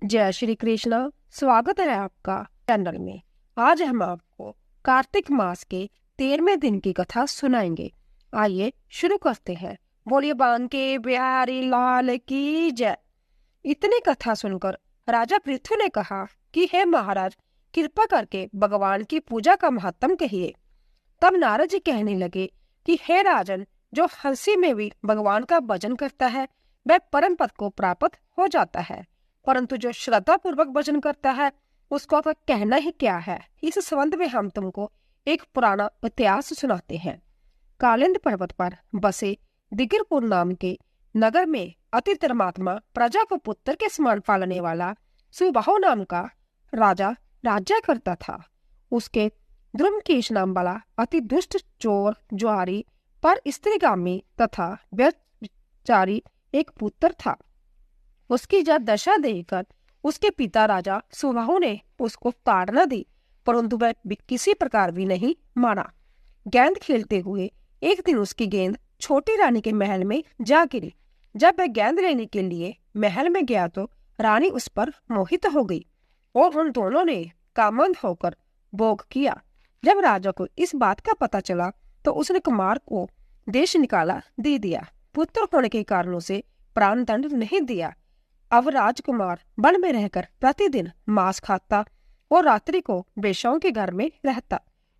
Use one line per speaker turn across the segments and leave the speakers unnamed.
जय श्री कृष्ण। स्वागत है आपका चैनल में। आज हम आपको कार्तिक मास के 13वें दिन की कथा सुनाएंगे। आइए शुरू करते हैं। बोलिए बांके बिहारी लाल की जय। इतनी कथा सुनकर राजा पृथु ने कहा कि हे महाराज, कृपा करके भगवान की पूजा का महत्व कहिए। तब नारद जी कहने लगे कि हे राजन, जो हंसी में भी भगवान का भजन करता है वह परम पद को प्राप्त हो जाता है, परंतु जो श्रद्धा पूर्वक भजन करता है उसका तो कहना ही क्या है। इस संबंध में हम तुमको एक पुराना इतिहास सुनाते हैं। कालिंद पर्वत पर बसे दिगिरपुर नाम के नगर में अति धर्मात्मा, प्रजा को पुत्र के समान पालने वाला सुबाहु नाम का राजा राज्य करता था। उसके द्रुमकेश नाम वाला अति दुष्ट चोर, जुआरी, पर स्त्रीगामी तथा व्यभिचारी एक पुत्र था। उसकी जब दशा देखकर उसके पिता राजा सुबाहु ने उसको ताड़ना दी, परंतु वह किसी प्रकार भी नहीं माना। गेंद खेलते हुए एक दिन उसकी गेंद छोटी रानी के महल में जा गिरी। जब वह गेंद लेने के लिए महल में गया तो रानी उस पर मोहित हो गई और उन दोनों ने कामंद होकर भोग किया। जब राजा को इस बात का पता चला तो उसने कुमार को देश निकाला दे दिया। पुत्र होने के कारणों से प्राण दंड नहीं दिया। अब राजकुमार वन में रहकर प्रतिदिन मांस खाता और रात्रि को वेश्याओं के घर में रहता।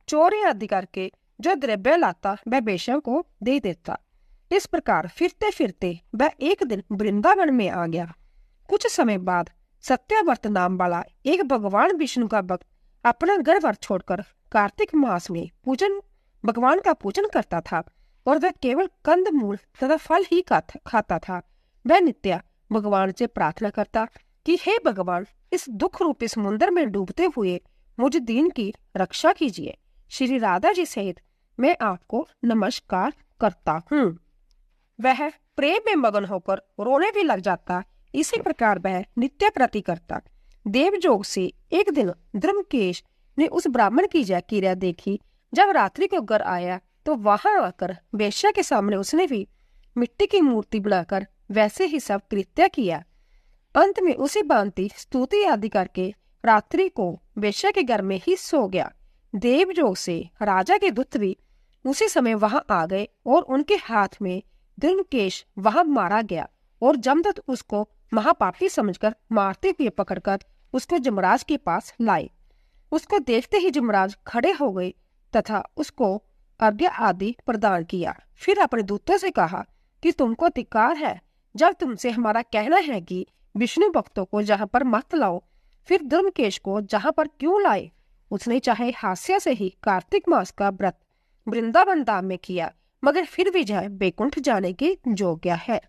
चोरी आदि करके जो द्रव्य लाता वह वेश्याओं को दे देता। इस प्रकार फिरते फिरते वह एक दिन वृंदावन में आ गया। कुछ समय बाद सत्यव्रत नाम वाला एक भगवान विष्णु का भक्त अपना घर छोड़कर कार्तिक मास में भगवान का पूजन करता था और वह केवल कंद मूल तथा फल ही खाता था। वह नित्य भगवान से प्रार्थना करता कि हे भगवान, इस दुख रूपी समुद्र में डूबते हुए मुझ दीन की रक्षा कीजिए। श्री राधा जी सहित मैं आपको नमस्कार करता हूँ। वह प्रेम में मगन होकर रोने भी लग जाता। इसी प्रकार वह नित्य प्रति करता। देवजोग से एक दिन द्रुमकेश ने उस ब्राह्मण की जय क्रिया देखी। जब रात्रि को घर आया तो वहां आकर वेश्या के सामने उसने भी मिट्टी की मूर्ति बनाकर वैसे ही सब कृत्य किया। अंत में उसी भांति स्तुति आदि करके रात्रि को वेश्या के घर में ही सो गया। देवजोग से राजा के दूत भी उसी समय वहां आ गए और उनके हाथ में द्रुमकेश वहां मारा गया और जमदत्त उसको महापापी समझकर मारते हुए पकड़कर उसको जमराज के पास लाए। उसको देखते ही जमराज खड़े हो गए तथा उसको अर्घ्य आदि प्रदान किया। फिर अपने दूतों से कहा कि तुमको धिक्कार है, जब तुमसे हमारा कहना है कि विष्णु भक्तों को जहाँ पर मत लाओ, फिर द्रुमकेश को जहाँ पर क्यों लाए। उसने चाहे हास्य से ही कार्तिक मास का व्रत वृंदावन धाम में किया, मगर फिर भी जय बैकुंठ जाने के योग्य है।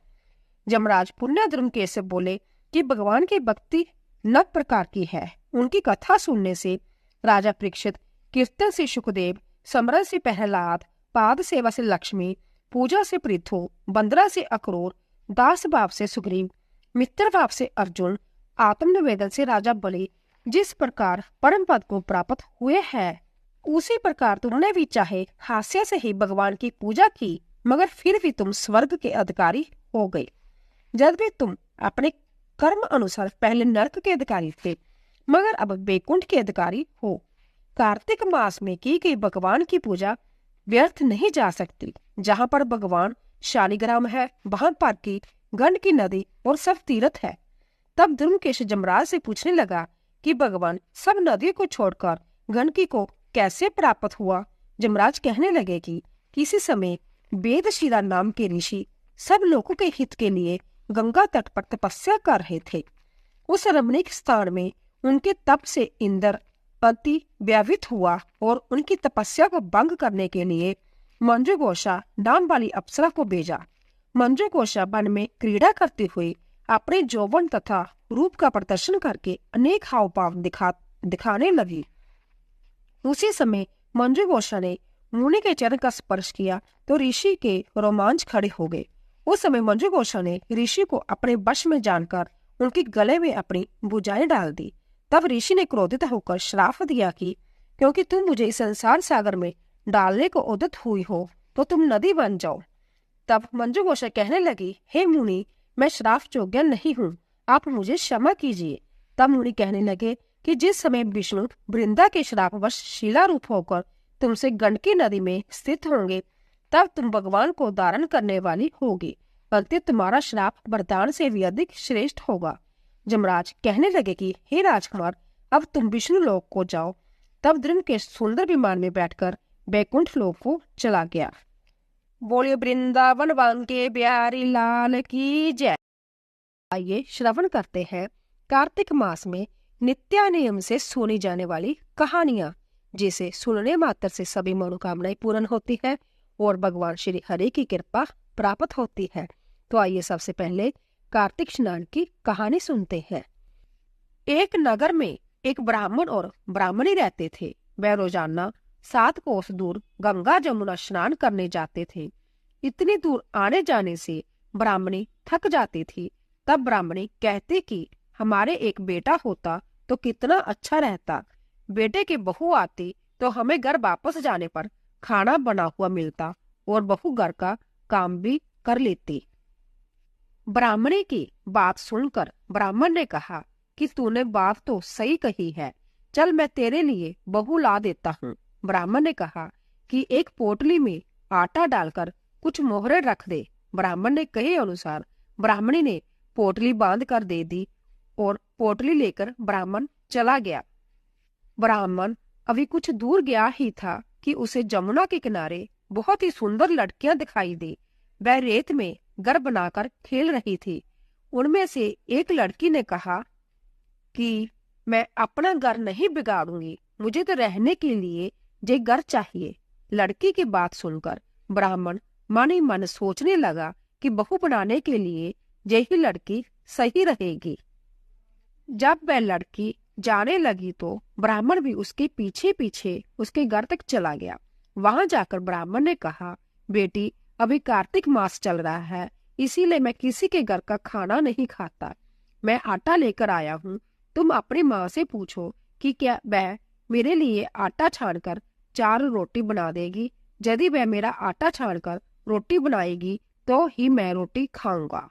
जमराज पुण्य द्रुमकेश से बोले कि भगवान की भक्ति 9 प्रकार की है। उनकी कथा सुनने से राजा परीक्षित, कीर्तन से सुखदेव, स्मरण से प्रहलाद, पाद सेवा से लक्ष्मी, पूजा से पृथु, बंदरा से अक्रूर, दास भाव से सुग्रीव, मित्र भाव से अर्जुन, आत्मनिवेदन से राजा बलि जिस प्रकार परम पद को प्राप्त हुए हैं, उसी प्रकार तुमने भी चाहे हास्य से ही भगवान की पूजा की, मगर फिर भी तुम स्वर्ग के अधिकारी हो गए। जब भी तुम अपने कर्म अनुसार पहले नरक के अधिकारी थे, मगर अब बैकुंठ के अधिकारी हो। कार्तिक मास में की गई भगवान की पूजा व्यर्थ नहीं जा सकती। जहाँ पर भगवान शालिग्राम है वहां पर की गंड की नदी और सब तीर्थ है। तब द्रुमकेश जमराज से पूछने लगा कि भगवान सब नदियों को छोड़कर गंडकी को कैसे प्राप्त हुआ। जमराज कहने लगे कि किसी समय वेदशिरा नाम के ऋषि सब लोगों के हित के लिए गंगा तट पर तपस्या कर रहे थे। उस रमणीक स्थान में उनके तप से इंद्र अति व्यावित हुआ और उनकी तपस्या को भंग करने के लिए मंजुघोषा नाम वाली अप्सरा को भेजा। मंजुघोषा वन में क्रीड़ा करते हुए अपने यौवन तथा रूप का प्रदर्शन करके अनेक हाव भाव दिखाने लगी। उसी समय मंजुघोषा ने मुनि के चरण का स्पर्श किया तो ऋषि के रोमांच खड़े हो गए। उस समय मंजुघोषा ने ऋषि को अपने वश में जानकर उनके गले में अपनी भुजाएं डाल दी। तब ऋषि ने क्रोधित होकर श्राप दिया कि क्योंकि तुम मुझे इस संसार सागर में डालने को उद्यत हुई हो तो तुम नदी बन जाओ। तब मंजुघोषा कहने लगी, हे मुनि, मैं श्राप योग्य नहीं हूँ, आप मुझे क्षमा कीजिए। तब मुनि कहने लगे कि जिस समय विष्णु वृंदा के श्रापवश शिला रूप होकर तुमसे गंडकी नदी में स्थित होंगे, तब तुम भगवान को धारण करने वाली होगी, अतः तुम्हारा श्राप वरदान से भी अधिक श्रेष्ठ होगा। जमराज कहने लगे कि हे राजकुमार, अब तुम विष्णु लोक को जाओ। तब द्रुम के सुंदर विमान में बैठकर बैकुंठ लोक को चला गया। बोलिए वृंदावन वन के बिहारी लाल की जय। आइए श्रवण करते हैं कार्तिक मास में नित्यानियम से सुनी जाने वाली कहानियां, जिसे सुनने मात्र से सभी मनोकामनाएं पूर्ण होती है और भगवान श्री हरि की कृपा प्राप्त होती है। तो आइए सबसे पहले कार्तिक स्नान की कहानी सुनते हैं। एक नगर में एक ब्राह्मण और ब्राह्मणी रहते थे। वह रोजाना 7 कोस दूर गंगा जमुना स्नान करने जाते थे। इतनी दूर आने जाने से ब्राह्मणी थक जाती थी। तब ब्राह्मणी कहती कि हमारे एक बेटा होता तो कितना अच्छा रहता। बेटे की बहू आती तो हमें घर वापस जाने पर खाना बना हुआ मिलता और बहू घर का काम भी कर लेती। ब्राह्मणी की बात सुनकर ब्राह्मण ने कहा कि तूने बात तो सही कही है, चल मैं तेरे लिए बहू ला देता हूँ। ब्राह्मण ने कहा कि एक पोटली में आटा डालकर कुछ मोहरे रख दे। ब्राह्मण ने कहे अनुसार ब्राह्मणी ने पोटली बांध कर दे दी और पोटली लेकर ब्राह्मण चला गया। ब्राह्मण अभी कुछ दूर गया ही था कि उसे जमुना के किनारे बहुत ही सुंदर लड़कियां दिखाई दी। वह रेत में घर बनाकर खेल रही थी। उनमें से एक लड़की ने कहा कि मैं अपना घर नहीं बिगाड़ूंगी, मुझे तो रहने के लिए जे घर चाहिए। लड़की की बात सुनकर ब्राह्मण मन ही मन सोचने लगा कि बहू बनाने के लिए यही लड़की सही रहेगी। जब वह लड़की जाने लगी तो ब्राह्मण भी उसके पीछे पीछे उसके घर तक चला गया। वहां जाकर ब्राह्मण ने कहा, बेटी अभी कार्तिक मास चल रहा है, इसीलिए मैं किसी के घर का खाना नहीं खाता। मैं आटा लेकर आया हूँ, तुम अपनी माँ से पूछो कि क्या वह मेरे लिए आटा छानकर 4 रोटी बना देगी। यदि वह मेरा आटा छानकर रोटी बनाएगी तो ही मैं रोटी खाऊंगा।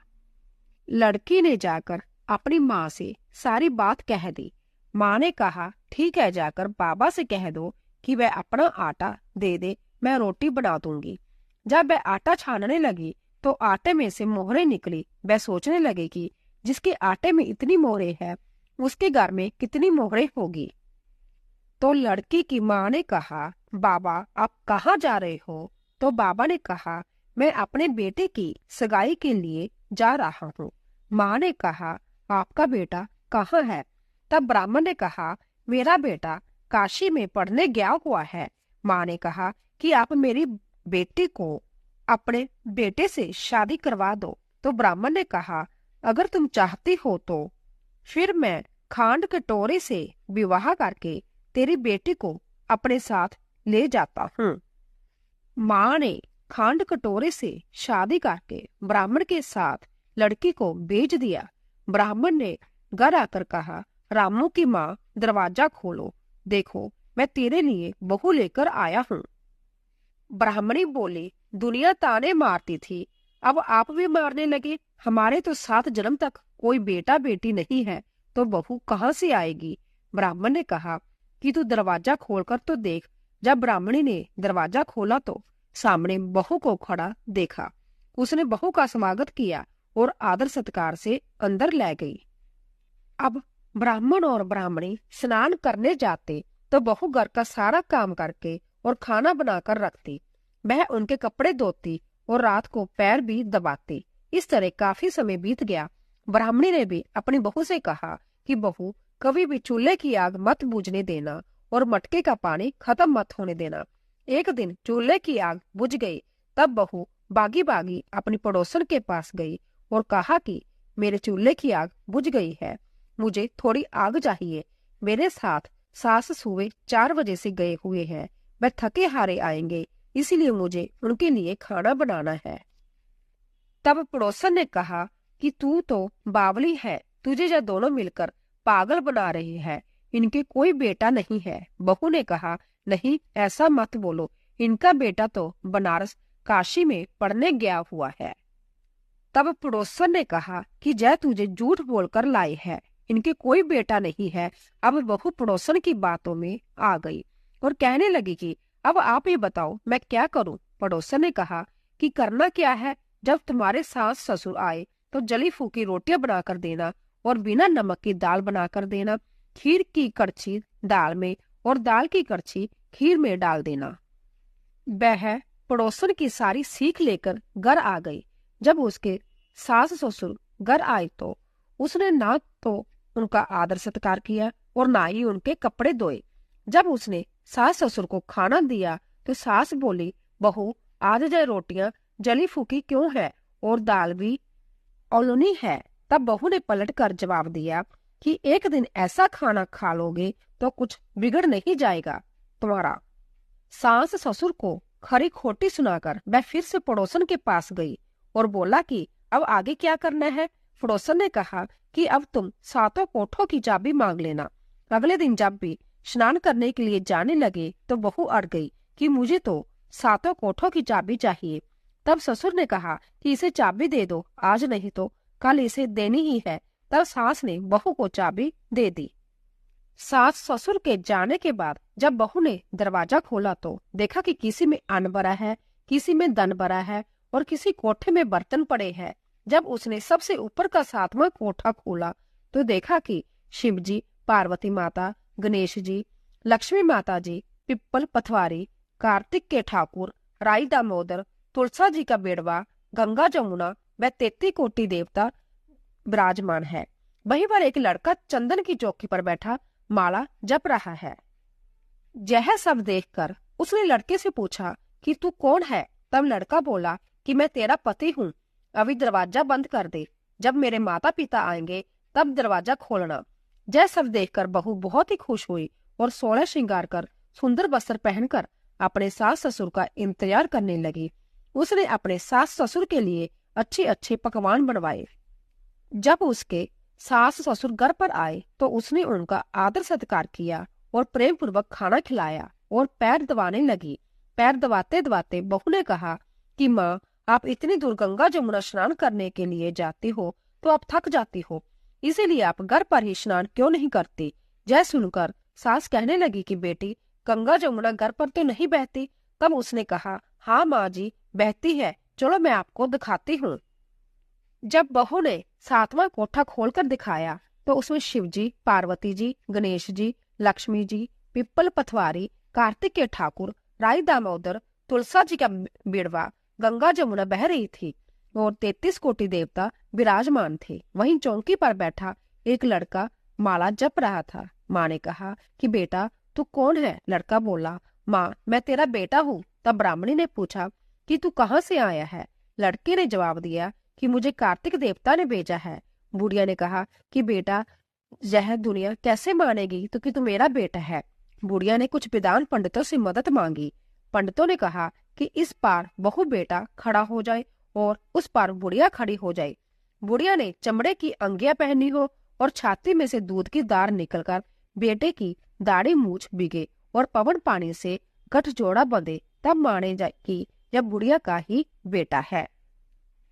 लड़की ने जाकर अपनी माँ से सारी बात कह दी। माँ ने कहा ठीक है, जाकर बाबा से कह दो कि वह अपना आटा दे दे, मैं रोटी बना दूंगी। जब वह आटा छानने लगी तो आटे में से मोहरे निकली। वह सोचने लगी कि जिसके आटे में इतनी मोहरे है उसके घर में कितनी मोहरे होगी। तो लड़की की माँ ने कहा, बाबा आप कहाँ जा रहे हो? तो बाबा ने कहा, मैं अपने बेटे की सगाई के लिए जा रहा हूँ। माँ ने कहा, आपका बेटा कहाँ है? तब ब्राह्मण ने कहा, मेरा बेटा काशी में पढ़ने गया हुआ है। माँ ने कहा कि आप मेरी बेटी को अपने बेटे से शादी करवा दो। तो ब्राह्मण ने कहा, अगर तुम चाहती हो तो फिर मैं खांड कटोरे से विवाह करके तेरी बेटी को अपने साथ ले जाता हूँ। माँ ने खांड कटोरे से शादी करके ब्राह्मण के साथ लड़की को भेज दिया। ब्राह्मण ने घर आकर कहा, रामू की माँ दरवाजा खोलो, देखो मैं तेरे लिए बहू लेकर आया हूँ। ब्राह्मणी बोली, दुनिया ताने मारती थी, अब आप भी मारने लगे। हमारे तो 7 जन्म तक कोई बेटा बेटी नहीं है, तो बहू कहाँ से आएगी? ब्राह्मण ने कहा कि तू दरवाजा खोलकर तो देख। जब ब्राह्मणी ने दरवाजा खोला तो सामने बहू को खड़ा देखा। उसने बहू का स्वागत किया और आदर सत्कार से अंदर ले गई। अब ब्राह्मण और ब्राह्मणी स्नान करने जाते तो बहू घर का सारा काम करके और खाना बनाकर रखती। वह उनके कपड़े धोती और रात को पैर भी दबाती। इस तरह काफी समय बीत गया। ब्राह्मणी ने भी अपनी बहू से कहा कि बहू कभी भी चूल्हे की आग मत बुझने देना और मटके का पानी खत्म मत होने देना। एक दिन चूल्हे की आग बुझ गई। तब बहू बागी बागी अपनी पड़ोसन के पास गई और कहा कि मेरे चूल्हे की आग बुझ गई है, मुझे थोड़ी आग चाहिए। मेरे साथ सास सुबह 4 बजे से गए हुए हैं, वह थके हारे आएंगे, इसीलिए मुझे उनके लिए खाना बनाना है। तब पड़ोसन ने कहा कि तू तो बावली है, तुझे यह दोनों मिलकर पागल बना रहे हैं, इनके कोई बेटा नहीं है। बहू ने कहा, नहीं ऐसा मत बोलो, इनका बेटा तो बनारस काशी में पढ़ने गया हुआ है। तब पड़ोसन ने कहा कि जय तुझे झूठ बोलकर लाई है, इनके कोई बेटा नहीं है। अब बहू पड़ोसन की बातों में आ गई और कहने लगी कि अब आप ही बताओ मैं क्या करूं। पड़ोसन ने कहा कि करना क्या है, जब तुम्हारे सास ससुर आए तो जली फूकी रोटियां बनाकर देना और बिना नमक की दाल बनाकर देना, खीर की कड़छी दाल में और दाल की कड़छी खीर में डाल देना। वह पड़ोसन की सारी सीख लेकर घर आ गई। जब उसके सास ससुर घर आए तो उसने ना तो उनका आदर सत्कार किया और ना ही उनके कपड़े धोए। जब उसने सास ससुर को खाना दिया तो सास बोली, बहू आज जो रोटियां जली फूकी क्यों है और दाल भी औलुनी है। तब बहू ने पलट कर जवाब दिया कि एक दिन ऐसा खाना खा लोगे तो कुछ बिगड़ नहीं जाएगा तुम्हारा। सास ससुर को खरी खोटी सुनाकर वह फिर से पड़ोसन के पास गई और बोला कि अब आगे क्या करना है। पड़ोसन ने कहा कि अब तुम सातों कोठों की चाबी मांग लेना। अगले दिन जब भी स्नान करने के लिए जाने लगे तो बहू अड़ गई कि मुझे तो सातों कोठों की चाबी चाहिए। तब ससुर ने कहा कि इसे चाबी दे दो, आज नहीं तो कल इसे देनी ही है। तब सास ने बहू को चाबी दे दी। सास ससुर के जाने के बाद जब बहू ने दरवाजा खोला तो देखा कि किसी में अन्न भरा है, किसी में धन भरा है और किसी कोठे में बर्तन पड़े हैं। जब उसने सबसे ऊपर का सातवां कोठा खोला तो देखा कि शिव जी, पार्वती माता, गणेश जी, लक्ष्मी माता जी, पिप्पल पथवारी, कार्तिक के ठाकुर, राई दामोदर, तुलसा जी का बेड़वा, गंगा जमुना व 33 कोटि देवता विराजमान है। वहीं पर एक लड़का चंदन की चौकी पर बैठा माला जप रहा है। यह सब देखकर उसने लड़के से पूछा कि तू कौन है। तब लड़का बोला कि मैं तेरा पति हूँ, अभी दरवाजा बंद कर दे, जब मेरे माता पिता आएंगे तब दरवाजा खोलना। यह सब देखकर बहू बहुत ही खुश हुई और 16 श्रृंगार कर सुंदर वस्त्र पहनकर अपने सास ससुर का इंतजार करने लगी। उसने अपने सास ससुर के लिए अच्छे अच्छे पकवान बनवाए। जब उसके सास ससुर घर पर आए तो उसने उनका आदर सत्कार किया और प्रेम पूर्वक खाना खिलाया और पैर दबाने लगी। पैर दबाते दबाते बहू ने कहा कि माँ, आप इतनी दूर गंगा जमुना स्नान करने के लिए जाती हो तो आप थक जाती हो, इसीलिए आप घर पर ही स्नान क्यों नहीं करती। यह सुनकर सास कहने लगी कि बेटी, गंगा जमुना घर पर तो नहीं बहती। तब उसने कहा, हाँ माँ जी, बहती है, चलो मैं आपको दिखाती हूँ। जब बहू ने सातवां कोठा खोलकर दिखाया तो उसमें शिव जी, पार्वती जी, गणेश जी, लक्ष्मी जी, पिप्पल पथवारी, कार्तिक के ठाकुर, राई दामोदर, तुलसा जी का बेड़वा, गंगा जमुना बह रही थी और 33 कोटि देवता विराजमान थे। वहीं चौकी पर बैठा एक लड़का माला जप रहा था। माँ ने कहा कि बेटा तू कौन है। लड़का बोला, माँ मैं तेरा बेटा हूँ। तब ब्राह्मणी ने पूछा कि तू कहाँ से आया है। लड़के ने जवाब दिया कि मुझे कार्तिक देवता ने भेजा है। बुढ़िया ने कहा कि बेटा यह दुनिया कैसे मानेगी तो कि तू मेरा बेटा है। बुढ़िया ने कुछ विद्वान पंडितों से मदद मांगी। पंडितों ने कहा कि इस पार बहू बेटा खड़ा हो जाए और उस पार बुढ़िया खड़ी हो जाए। बुढ़िया ने चमड़े की अंगियां पहनी हो और छाती में से दूध की धार निकलकर बेटे की दाढ़ी मूछ बिगे और पवन पानी से गठजोड़ा बंधे, तब माने जाए कि यह बुढ़िया का ही बेटा है।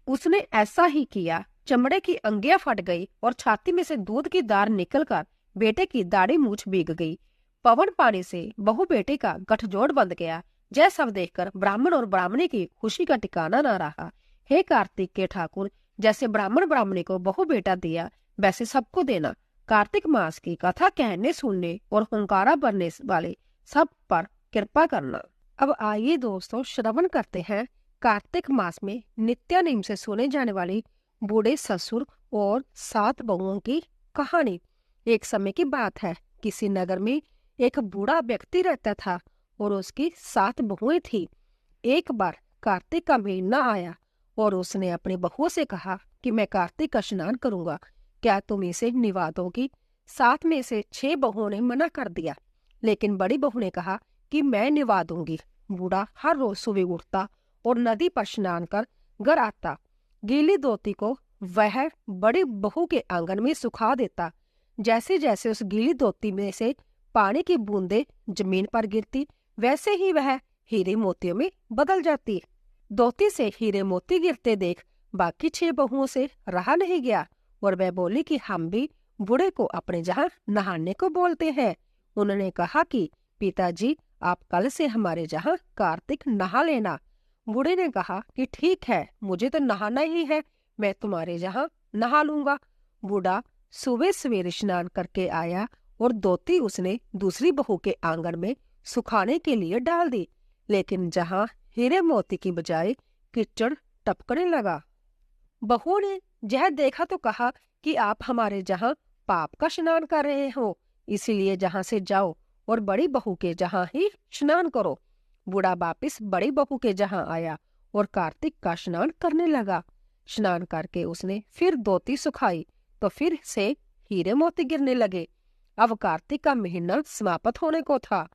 उसने ऐसा ही किया। चमड़े की अंगियां फट गई और छाती में से दूध की धार निकलकर बेटे की दाढ़ी मूछ भीग गई। पवन पानी से बहू बेटे का गठजोड़ बंध गया। यह सब देखकर ब्राह्मण और ब्राह्मणी की खुशी का ठिकाना न रहा। हे कार्तिक के ठाकुर, जैसे ब्राह्मण ब्राह्मणी को बहू बेटा दिया वैसे सबको देना। कार्तिक मास की कथा कहने सुनने और हुंकारा भरने वाले सब पर कृपा करना। अब आइए दोस्तों श्रवण करते हैं कार्तिक मास में नित्यानेम से सुने जाने वाली बूढ़े ससुर और 7 बहुओं की कहानी। एक समय की बात है, किसी नगर में एक बूढ़ा व्यक्ति रहता था और उसकी 7 बहुएं थी। एक बार कार्तिक का महीना आया और उसने अपनी बहुओं से कहा कि मैं कार्तिक का स्नान करूंगा, क्या तुम इसे निभा दोगी। 7 में से 6 बहुओं ने मना कर दिया, लेकिन बड़ी बहू ने कहा कि मैं निभा दूंगी। बूढ़ा हर रोज सुबह उठता और नदी पर स्नान कर घर आता। गीली धोती को वह बड़ी बहू के आंगन में सुखा देता। जैसे जैसे उस गीली धोती में से पानी की बूंदें जमीन पर गिरती, वैसे ही वह हीरे मोतियों में बदल जाती। धोती से हीरे मोती गिरते देख बाकी 6 बहुओं से रहा नहीं गया और वह बोली कि हम भी बूढ़े को अपने जहाँ नहाने को बोलते हैं। उन्होंने कहा कि पिताजी, आप कल से हमारे जहाँ कार्तिक नहा लेना। बूढ़े ने कहा कि ठीक है, मुझे तो नहाना ही है, मैं तुम्हारे जहाँ नहा लूंगा। बूढ़ा सुबह सवेरे स्नान करके आया और धोती उसने दूसरी बहू के आंगन में सुखाने के लिए डाल दी, लेकिन जहाँ हीरे मोती की बजाय कीचड़ टपकने लगा। बहू ने यह देखा तो कहा कि आप हमारे जहाँ पाप का स्नान कर रहे हो, इसीलिए जहाँ से जाओ और बड़ी बहू के जहाँ ही स्नान करो। बूढ़ा वापिस बड़ी बहू के जहाँ आया और कार्तिक का स्नान करने लगा। स्नान करके उसने फिर धोती सुखाई तो फिर से हीरे मोती गिरने लगे। अब कार्तिक का महीना समाप्त होने को था।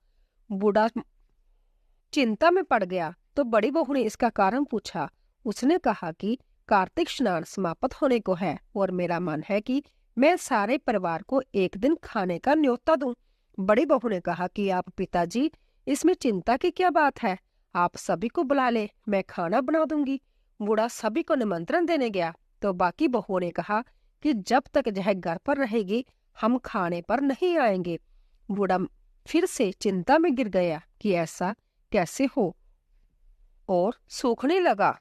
बूढ़ा चिंता में पड़ गया तो बड़ी बहू ने इसका कारण पूछा। उसने कहा कि कार्तिक स्नान समाप्त होने को है और मेरा मन है कि मैं सारे परिवार को एक दिन खाने का न्योता दूं। बड़ी बहू ने कहा कि आप पिताजी, इसमें चिंता की क्या बात है, आप सभी को बुला ले, मैं खाना बना दूंगी। बूढ़ा सभी को निमंत्रण देने गया तो बाकी बहुओं ने कहा कि जब तक यह घर पर रहेगी हम खाने पर नहीं आएंगे। बूढ़ा फिर से चिंता में गिर गया कि ऐसा कैसे हो और सूखने लगा।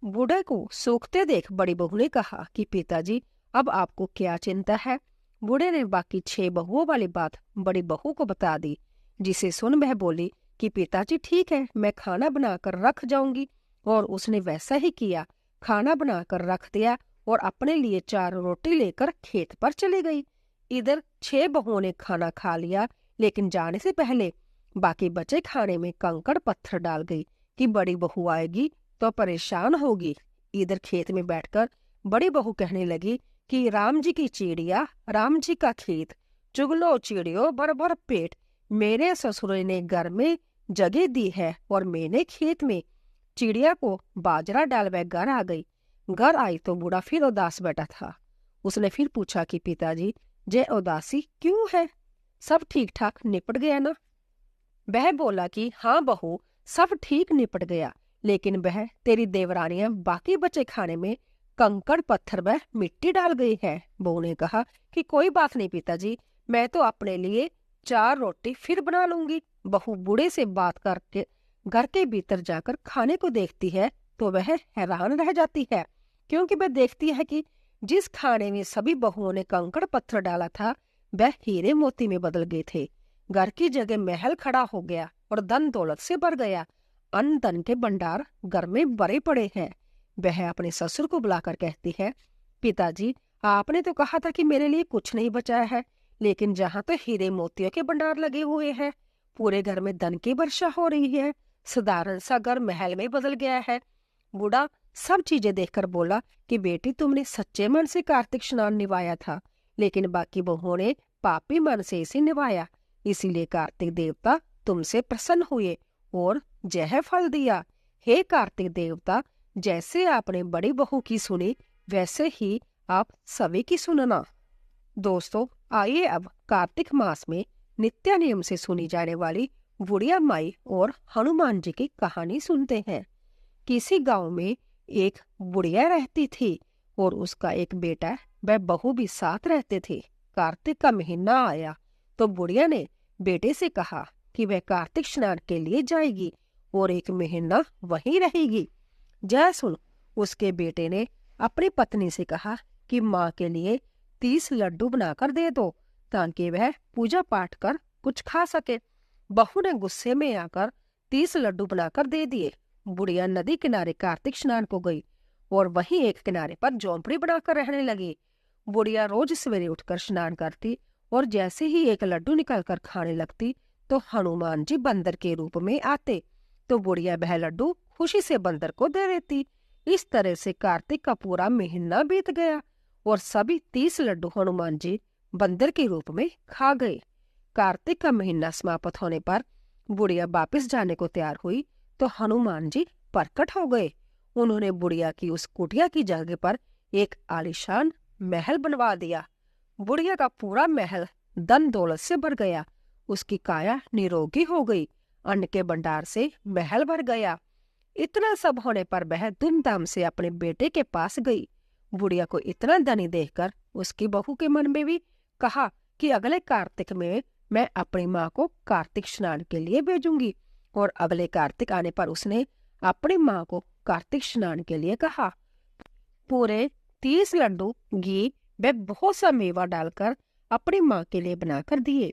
बूढ़े को सूखते देख बड़ी बहू ने कहा कि पिताजी, अब आपको क्या चिंता है। बूढ़े ने बाकी 6 बहुओं वाली बात बड़ी बहू को बता दी, जिसे सुन वह बोली कि पिताजी ठीक है, मैं खाना बनाकर रख जाऊंगी। और उसने वैसा ही किया, खाना बनाकर रख दिया और अपने लिए 4 रोटी लेकर खेत पर चली गई। इधर 6 बहुओं ने खाना खा लिया, लेकिन जाने से पहले बाकी बचे खाने में कंकड़ पत्थर डाल गई कि बड़ी बहू आएगी तो परेशान होगी। इधर खेत में बैठकर बड़ी बहू कहने लगी कि राम जी की चिड़िया, राम जी का खेत, चुगलो चिड़ियों भर भर पेट, मेरे ससुर ने घर में जगह दी है और मैंने खेत में चिड़िया को बाजरा डाल वह घर आ गई। घर आई तो बूढ़ा फिर उदास बैठा था। उसने फिर पूछा कि पिताजी, ये उदासी क्यों है, सब ठीक ठाक निपट गया ना। वह बोला कि हाँ बहू, सब ठीक निपट गया, लेकिन वह तेरी देवरानियां बाकी बचे खाने में कंकड़ पत्थर व मिट्टी डाल गई है। बहू ने कहा कि कोई बात नहीं पिताजी, मैं तो अपने लिए 4 रोटी फिर बना लूंगी। बहू बूढ़े से बात करके घर के भीतर जाकर खाने को देखती है तो वह हैरान रह जाती है, क्योंकि वह देखती है कि जिस खाने में सभी बहुओं ने कंकड़ पत्थर डाला था वह हीरे मोती में बदल गए थे। घर की जगह महल खड़ा हो गया और धन दौलत से भर गया। अन्न धन के भंडार घर में भरे पड़े हैं। वह अपने ससुर को बुलाकर कहती है, पिताजी, आपने तो कहा था कि मेरे लिए कुछ नहीं बचाया है, लेकिन जहाँ तो हीरे मोतियों के भंडार लगे हुए हैं, पूरे घर में धन की वर्षा हो रही है, साधारण सा घर महल में बदल गया है। बूढ़ा सब चीजें देखकर बोला कि बेटी, तुमने सच्चे मन से कार्तिक स्नान निभाया था, लेकिन बाकी बहुओं ने पापी मन से इसे निभाया, इसीलिए कार्तिक देवता तुमसे प्रसन्न हुए और यह फल दिया। हे कार्तिक देवता, जैसे आपने बड़ी बहू की सुनी वैसे ही आप सभी की सुनना। दोस्तों, आइए अब कार्तिक मास में नित्य नियम से सुनी जाने वाली बुढ़िया माई और हनुमान जी की कहानी सुनते हैं। किसी गांव में एक बुढ़िया रहती थी और उसका एक बेटा व बहू भी साथ रहते थे। कार्तिक का महीना आया तो बुढ़िया ने बेटे से कहा कि वह कार्तिक स्नान के लिए जाएगी और 1 महीना वहीं रहेगी। जय सुन उसके बेटे ने अपनी पत्नी से कहा कि माँ के लिए 30 लड्डू बनाकर दे दो, ताकि वह पूजा पाठ कर कुछ खा सके। बहू ने गुस्से में आकर 30 लड्डू बनाकर दे दिए। बुढ़िया नदी किनारे कार्तिक स्नान को गई और वहीं एक किनारे पर झोंपड़ी बनाकर रहने लगी। बुढ़िया रोज सवेरे उठकर स्नान करती और जैसे ही एक लड्डू निकालकर खाने लगती तो हनुमान जी बंदर के रूप में आते, तो बुढ़िया वह लड्डू खुशी से बंदर को दे देती। इस तरह से कार्तिक का पूरा महीना बीत गया और सभी 30 लड्डू हनुमान जी बंदर के रूप में खा गए। कार्तिक का महीना समाप्त होने पर बुढ़िया वापस जाने को तैयार हुई तो हनुमान जी प्रकट हो गए। उन्होंने बुढ़िया की उस कुटिया की जगह पर एक आलीशान महल बनवा दिया। बुढ़िया का पूरा महल धन दौलत से भर गया। उसकी काया निरोगी हो गई। अन्न के भंडार से महल भर गया। इतना सब होने पर वह धूमधाम से अपने बेटे के पास गई। बुढ़िया को इतना धनी देखकर उसकी बहू के मन में भी कहा कि अगले कार्तिक में मैं अपनी माँ को कार्तिक स्नान के लिए भेजूंगी। और अगले कार्तिक आने पर उसने अपनी माँ को कार्तिक स्नान के लिए कहा। पूरे 30 लड्डू घी व बहुत सा मेवा डालकर अपनी माँ के लिए बनाकर दिए।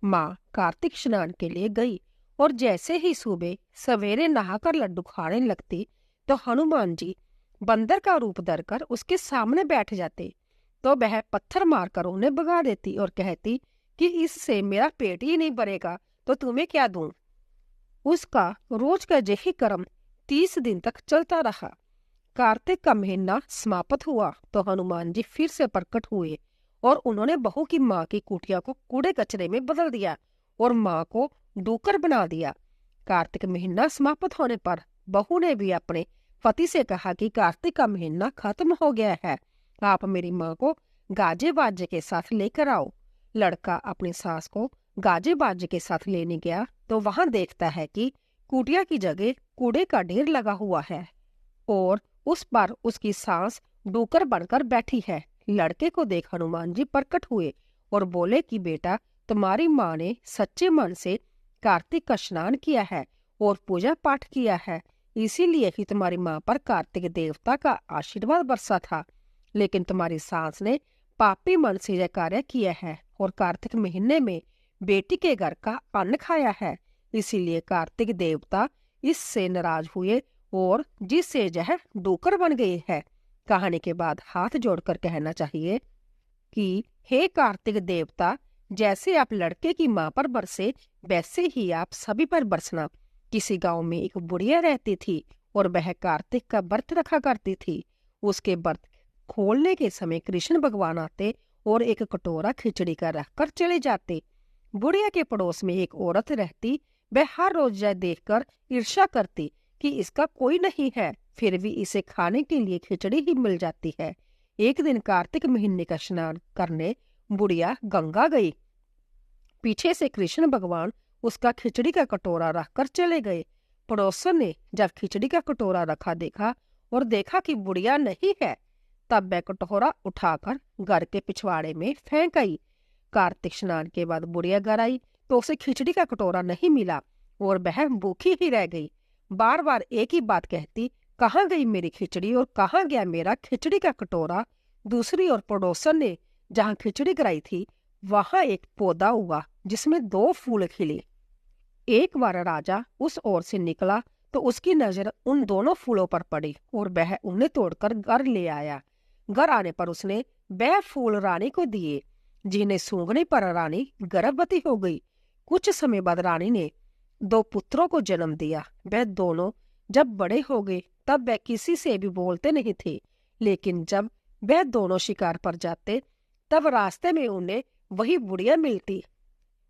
माँ कार्तिक स्नान के लिए गई और जैसे ही सुबह सवेरे नहाकर लड्डू खाने लगती तो हनुमान जी बंदर का रूप धरकर उसके सामने बैठ जाते। तो वह पत्थर मारकर उन्हें भगा देती और कहती कि इससे मेरा पेट ही नहीं भरेगा तो तुम्हें क्या दूं। उसका रोज का यही कर्म 30 दिन तक चलता रहा। कार्तिक का महीना समाप्त हुआ तो हनुमान जी फिर से प्रकट हुए और उन्होंने बहू की माँ की कुटिया को कूड़े कचरे में बदल दिया और माँ को डूकर बना दिया। कार्तिक महीना समाप्त होने पर बहू ने भी अपने पति से कहा कि कार्तिक का महीना खत्म हो गया है, आप मेरी माँ को गाजे बाजे के साथ लेकर आओ। लड़का अपनी सास को गाजे बाजे के साथ लेने गया तो वहां देखता है कि कुटिया की जगह कूड़े का ढेर लगा हुआ है और उस पर उसकी सास डूकर बनकर बैठी है। लड़के को देख हनुमान जी प्रकट हुए और बोले कि बेटा, तुम्हारी माँ ने सच्चे मन से कार्तिक का स्नान किया है और पूजा पाठ किया है, इसीलिए ही तुम्हारी माँ पर कार्तिक देवता का आशीर्वाद बरसा था। लेकिन तुम्हारी सास ने पापी मन से यह कार्य किया है और कार्तिक महीने में बेटी के घर का अन्न खाया है, इसीलिए कार्तिक देवता इससे नाराज हुए और जिससे यह डूकर बन गई है। कहानी के बाद हाथ जोड़कर कहना चाहिए कि हे कार्तिक देवता, जैसे आप लड़के की माँ पर बरसे वैसे ही आप सभी पर बरसना। किसी गांव में एक बुढ़िया रहती थी और वह कार्तिक का व्रत रखा करती थी। उसके व्रत खोलने के समय कृष्ण भगवान आते और एक कटोरा खिचड़ी का रखकर चले जाते। बुढ़िया के पड़ोस में एक औरत रहती, वह हर रोज यह देखकर ईर्ष्या करती कि इसका कोई नहीं है, फिर भी इसे खाने के लिए खिचड़ी ही मिल जाती है। एक दिन कार्तिक महीने का स्नान करने बुढ़िया गंगा गई। पीछे से कृष्ण भगवान उसका खिचड़ी का कटोरा रखकर चले गए। पड़ोसन ने जब खिचड़ी का कटोरा रखा देखा और देखा कि बुढ़िया नहीं है, तब वह कटोरा उठाकर घर के पिछवाड़े में फेंक आई। कार्तिक स्नान के बाद बुढ़िया घर आई तो उसे खिचड़ी का कटोरा नहीं मिला और वह भूखी ही रह गई। बार बार एक ही बात कहती, कहाँ गई मेरी खिचड़ी और कहाँ गया मेरा खिचड़ी का कटोरा। दूसरी ओर पड़ोसन ने जहाँ खिचड़ी कराई थी वहां एक पौधा हुआ जिसमें 2 फूल खिले। एक बार राजा उस ओर से निकला तो उसकी नजर उन दोनों फूलों पर पड़ी और वह उन्हें तोड़कर घर ले आया। घर आने पर उसने वह फूल रानी को दिए, जिन्हें सूंघने पर रानी गर्भवती हो गई। कुछ समय बाद रानी ने 2 पुत्रों को जन्म दिया। वह दोनों जब बड़े हो गए तब वह किसी से भी बोलते नहीं थे, लेकिन जब वह दोनों शिकार पर जाते तब रास्ते में उन्हें वही बुढ़िया मिलती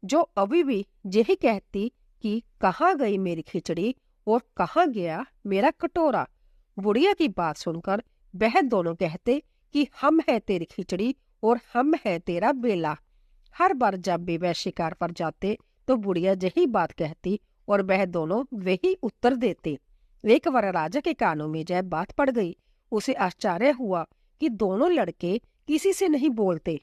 जो अभी भी यही कहती कि कहाँ गई मेरी खिचड़ी और कहाँ गया मेरा कटोरा। बुढ़िया की बात सुनकर वह दोनों कहते कि हम है तेरी खिचड़ी और हम है तेरा बेला। हर बार जब भी वह शिकार पर जाते तो बुढ़िया यही बात कहती और वह दोनों वही उत्तर देते। एक बार राजा के कानों में यह बात पड़ गई। उसे आश्चर्य हुआ कि दोनों लड़के किसी से नहीं बोलते,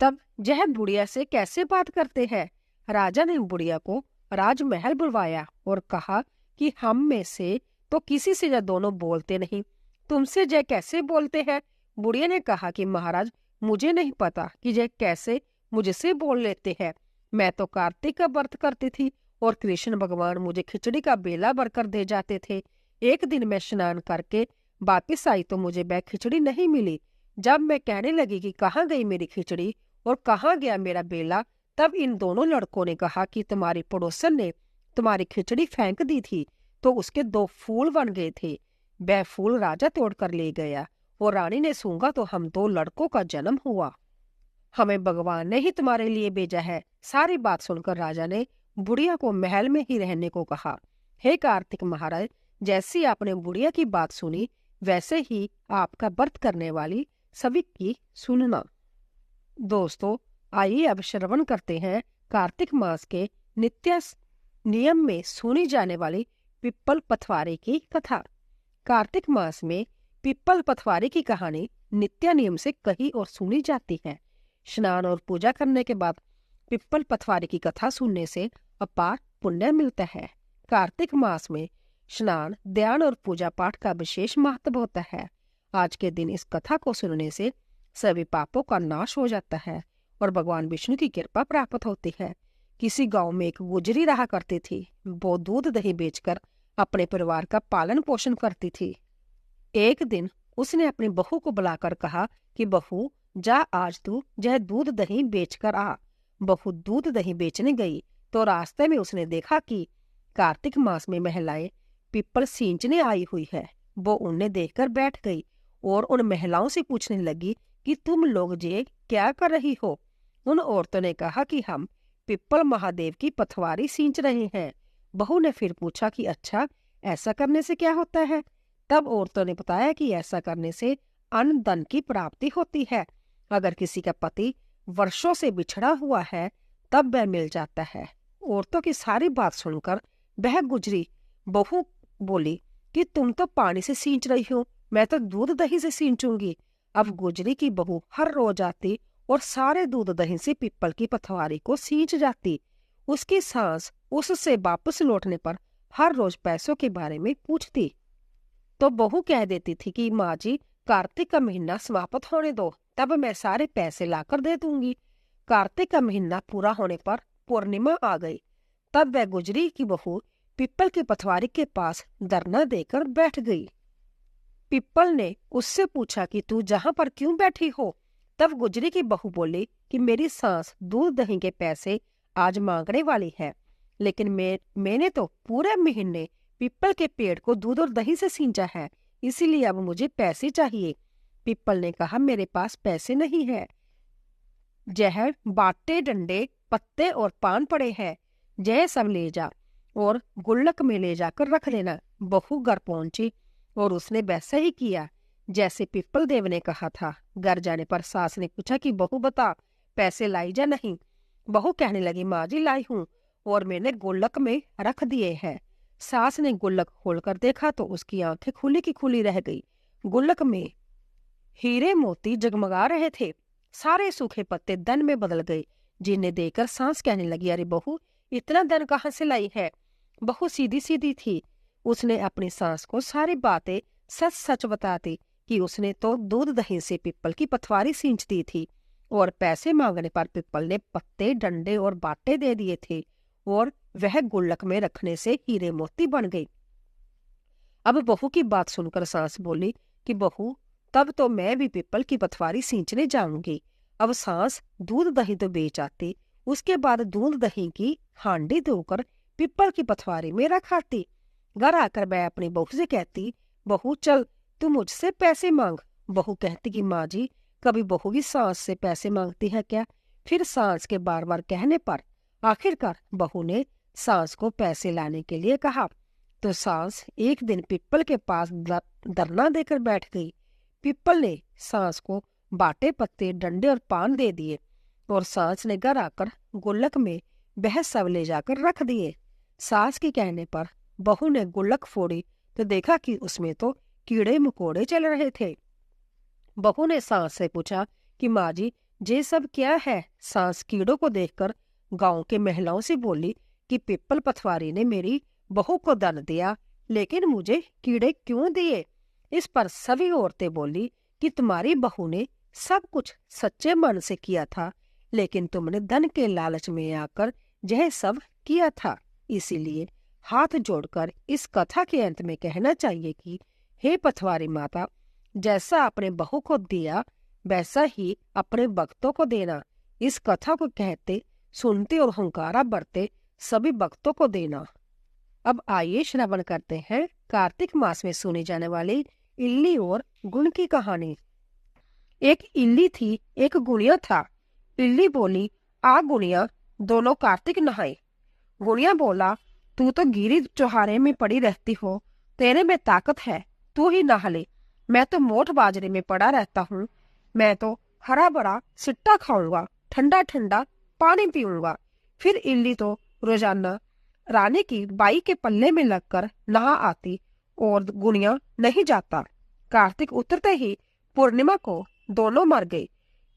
तब यह बुढ़िया से कैसे बात करते हैं। राजा ने बुढ़िया को राजमहल बुलवाया और कहा कि हम में से तो किसी से यह दोनों बोलते नहीं, तुमसे यह कैसे बोलते हैं। बुढ़िया ने कहा कि महाराज, मुझे नहीं पता कि यह कैसे मुझसे बोल लेते हैं। मैं तो कार्तिक का व्रत करती थी और कृष्ण भगवान मुझे खिचड़ी का बेला भरकर दे जाते थे। एक दिन मैं स्नान करके वापिस आई तो मुझे वह खिचड़ी नहीं मिली। जब मैं कहने लगी कि कहाँ गई मेरी खिचड़ी और कहाँ गया मेरा बेला, तब इन दोनों लड़कों ने कहा कि तुम्हारी पड़ोसन ने तुम्हारी खिचड़ी फेंक दी थी तो उसके 2 फूल बन गए थे। वह फूल राजा तोड़कर ले गया और रानी ने सूंघा तो हम 2 लड़कों का जन्म हुआ। हमें भगवान ने ही तुम्हारे लिए भेजा है। सारी बात सुनकर राजा ने बुढ़िया को महल में ही रहने को कहा। हे कार्तिक महाराज, जैसी आपने बुढ़िया की बात सुनी वैसे ही आपका व्रत करने वाली सभी की सुनना। दोस्तों, आइए अब श्रवण करते हैं कार्तिक मास के नित्य नियम में सुनी जाने वाली पिप्पल पथवारे की कथा। कार्तिक मास में पिप्पल पथवारी की कहानी नित्य नियम से कही और सुनी जाती है। स्नान और पूजा करने के बाद पिप्पल पथवारी की कथा सुनने से अपार पुण्य मिलता है। कार्तिक मास में स्नान, ध्यान और पूजा पाठ का विशेष महत्व होता है। आज के दिन इस कथा को सुनने से सभी पापों का नाश हो जाता है और भगवान विष्णु की कृपा प्राप्त होती है। किसी गांव में एक गुजरी रहा करती थी। वो दूध दही बेचकर अपने परिवार का पालन पोषण करती थी। एक दिन उसने अपनी बहू को बुलाकर कहा कि बहू, जा आज तू यह दूध दही बेचकर आ। बहू दूध दही बेचने गई तो रास्ते में उसने देखा कि कार्तिक मास में महिलाएं पिप्पल सींचने आई हुई है। वो उन्हें देखकर बैठ गई और उन महिलाओं से पूछने लगी कि तुम लोग ये क्या कर रही हो। उन औरतों ने कहा कि हम पिप्पल महादेव की पथवारी सींच रहे हैं। बहू ने फिर पूछा कि अच्छा, ऐसा करने से क्या होता है। तब औरतों ने बताया कि ऐसा करने से अन्न धन की प्राप्ति होती है। अगर किसी का पति वर्षों से बिछड़ा हुआ है तब वह मिल जाता है। औरतों की सारी बात सुनकर वह गुजरी बहू बोली कि तुम तो पानी से सींच रही हो, मैं तो दूध दही से सींचूंगी। अब गुजरी की बहू हर रोज आती और सारे दूध दही से पिप्पल की पथवारी को सींच जाती। उसकी सास उससे वापस लौटने पर हर रोज पैसों के बारे में पूछती तो बहू कह देती थी कि माँ जी, कार्तिक का महीना समाप्त होने दो, तब मैं सारे पैसे लाकर दे दूंगी। कार्तिक का महीना पूरा होने पर पूर्णिमा आ गई। तब वह गुजरी की बहू पिप्पल की पथवारी के पास धरना देकर बैठ गई। पिप्पल ने उससे पूछा कि तू जहां पर क्यों बैठी हो। तब गुजरी की बहू बोली कि मेरी सास दूध दही के पैसे आज मांगने वाली है, लेकिन मैंने तो पूरे महीने पिप्पल के पेड़ को दूध और दही से सींचा है, इसीलिए अब मुझे पैसे चाहिए। पिप्पल ने कहा, मेरे पास पैसे नहीं है। जहर, बाटे, डंडे, पत्ते और पान पड़े हैं, यह सब ले जा और गुल्लक में ले जाकर रख लेना। बहू घर पहुंची और उसने वैसा ही किया जैसे पिप्पल देव ने कहा था। घर जाने पर सास ने पूछा कि बहू बता, पैसे लाई या नहीं। बहू कहने लगी, माँ जी लाई हूँ और मैंने गुल्लक में रख दिए हैं। सास ने गुल्लक खोलकर देखा तो उसकी आंखें खुली की खुली रह गई। गुल्लक में हीरे मोती जगमगा रहे थे। सारे सूखे पत्ते धन में बदल गए, जिन्हें देखकर सास कहने लगी, अरे बहू, इतना धन कहाँ से लाई है। बहू सीधी सीधी थी। उसने अपनी सास को सारी बातें सच सच बताती कि उसने तो दूध दही से पिप्पल की पथवारी सींच दी थी और पैसे मांगने पर पिप्पल ने पत्ते, डंडे और बाटे दे दिए थे और वह गुल्लक में रखने से हीरे मोती बन गई। अब बहू की बात सुनकर सास बोली कि बहू, तब तो मैं भी पिप्पल की पथवारी सींचने जाऊंगी। अब सास दूध दही तो बेच आती, उसके बाद दूध दही की हांडी धोकर पिप्पल की पथवारी में रखाती। घर आकर मैं अपनी बहू से कहती, बहू चल तू मुझसे पैसे मांग। बहू कहती कि माँ जी, कभी बहू भी सास से पैसे मांगती है क्या। फिर सास के बार बार कहने पर आखिरकार बहू ने सास को पैसे लाने के लिए कहा तो सास एक दिन पिप्पल के पास धरना देकर बैठ गई। पिप्पल ने सास को बाटे, पत्ते, डंडे और पान दे दिए और सास ने घर आकर गुल्लक में वह सब ले जाकर रख दिए। सास के कहने पर बहू ने गुल्लक फोड़ी तो देखा कि उसमें तो कीड़े मकोड़े चल रहे थे। बहू ने सास से पूछा कि माँ जी, ये सब क्या है। सास कीड़ों को देखकर गांव के महिलाओं से बोली कि पिप्पल पथवारी ने मेरी बहू को धन दिया, लेकिन मुझे कीड़े क्यों दिए। इस पर सभी औरतें बोली कि तुम्हारी बहू ने सब कुछ सच्चे मन से किया था, लेकिन तुमने धन के लालच में आकर यह सब किया था। इसीलिए हाथ जोड़कर इस कथा के अंत में कहना चाहिए कि हे पथवारी माता, जैसा अपने बहू को दिया वैसा ही अपने भक्तों को देना। इस कथा को कहते, सुनते और हुंकारा भरते सभी भक्तों को देना। अब आइए श्रवण करते हैं कार्तिक मास में सुनी जाने वाली इल्ली और गुण की कहानी। एक इल्ली थी, एक गुड़िया था। इल्ली बोली, आ गुड़िया, दोनों कार्तिक नहाए। गुड़िया बोला, तू तो गिरी चौहारे में पड़ी रहती हो, तेरे में ताकत है, तू ही नहा ले। मैं तो मोट बाजरे में पड़ा रहता हूँ। मैं तो हरा भरा सिट्टा खाऊंगा, ठंडा ठंडा पानी पीऊंगा। फिर इल्ली तो रोजाना रानी की बाई के पल्ले में लगकर नहा आती और गुड़िया नहीं जाता। कार्तिक उतरते ही पूर्णिमा को दोनों मर गए।